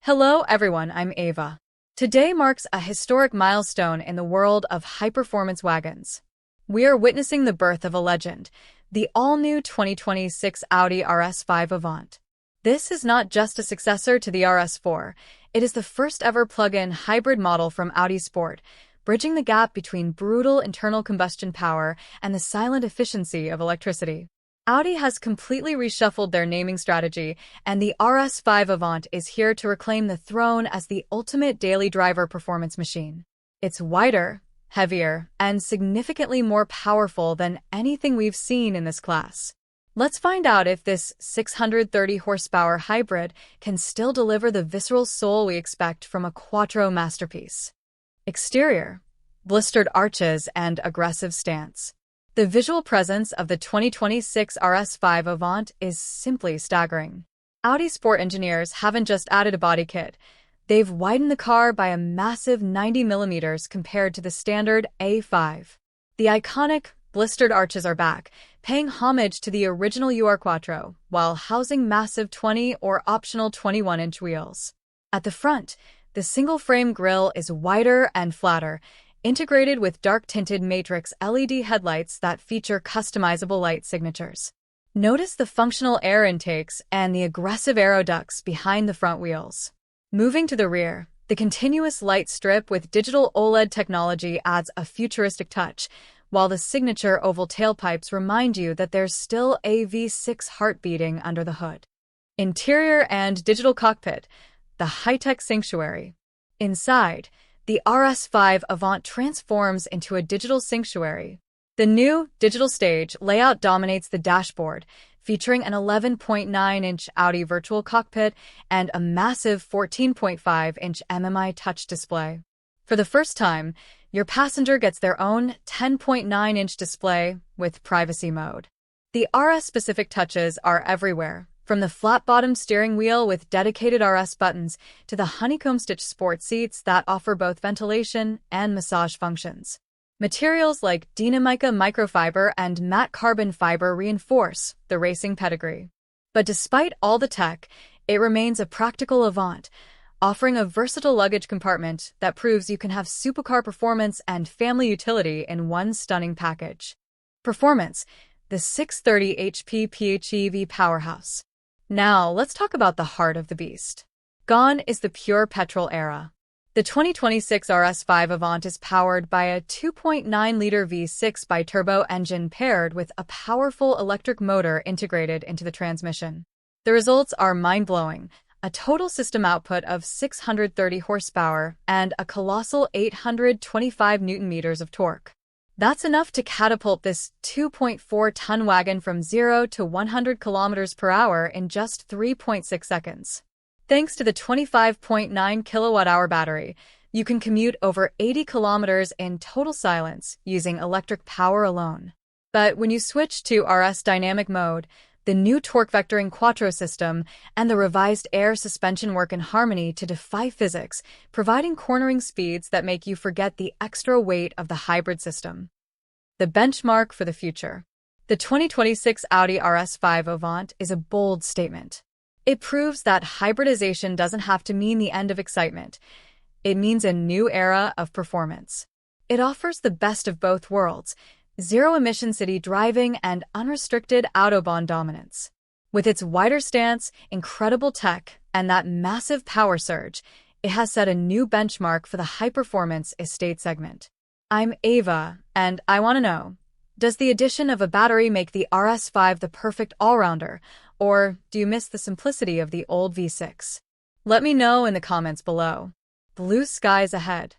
Hello everyone, I'm Ava. Today marks a historic milestone in the world of high-performance wagons. We are witnessing the birth of a legend, the all-new 2026 Audi RS5 Avant. This is not just a successor to the RS4, it is the first-ever plug-in hybrid model from Audi Sport, bridging the gap between brutal internal combustion power and the silent efficiency of electricity. Audi has completely reshuffled their naming strategy, and the RS5 Avant is here to reclaim the throne as the ultimate daily driver performance machine. It's wider, heavier, and significantly more powerful than anything we've seen in this class. Let's find out if this 630 horsepower hybrid can still deliver the visceral soul we expect from a quattro masterpiece. Exterior: blistered arches and aggressive stance. The visual presence of the 2026 RS5 Avant is simply staggering. Audi Sport engineers haven't just added a body kit, they've widened the car by a massive 90 millimeters compared to the standard A5. The iconic blistered arches are back, paying homage to the original UR Quattro, while housing massive 20 or optional 21-inch wheels. At the front, the single-frame grille is wider and flatter, integrated with dark-tinted matrix LED headlights that feature customizable light signatures. Notice the functional air intakes and the aggressive aero ducts behind the front wheels. Moving to the rear, the continuous light strip with digital OLED technology adds a futuristic touch, while the signature oval tailpipes remind you that there's still a V6 heart beating under the hood. Interior and digital cockpit, the high-tech sanctuary. Inside, the RS5 Avant transforms into a digital sanctuary. The new digital stage layout dominates the dashboard, featuring an 11.9-inch Audi virtual cockpit and a massive 14.5-inch MMI touch display. For the first time, your passenger gets their own 10.9-inch display with privacy mode. The RS-specific touches are everywhere, from the flat-bottom steering wheel with dedicated RS buttons to the honeycomb-stitched sport seats that offer both ventilation and massage functions. Materials like Dinamica microfiber and matte carbon fiber reinforce the racing pedigree. But despite all the tech, it remains a practical Avant, offering a versatile luggage compartment that proves you can have supercar performance and family utility in one stunning package. Performance: the 630 HP PHEV Powerhouse. Now, let's talk about the heart of the beast. Gone is the pure petrol era. The 2026 RS5 Avant is powered by a 2.9-liter V6 biturbo engine paired with a powerful electric motor integrated into the transmission. The results are mind-blowing: a total system output of 630 horsepower and a colossal 825 newton-meters of torque. That's enough to catapult this 2.4-ton wagon from 0 to 100 kilometers per hour in just 3.6 seconds. Thanks to the 25.9 kilowatt-hour battery, you can commute over 80 kilometers in total silence using electric power alone. But when you switch to RS Dynamic Mode, the new torque vectoring quattro system and the revised air suspension work in harmony to defy physics, providing cornering speeds that make you forget the extra weight of the hybrid system. The benchmark for the future. The 2026 Audi RS5 Avant is a bold statement. It proves that hybridization doesn't have to mean the end of excitement. It means a new era of performance. It offers the best of both worlds: zero-emission city driving and unrestricted Autobahn dominance. With its wider stance, incredible tech, and that massive power surge, it has set a new benchmark for the high-performance estate segment. I'm Ava, and I want to know, does the addition of a battery make the RS5 the perfect all-rounder, or do you miss the simplicity of the old V6? Let me know in the comments below. Blue skies ahead.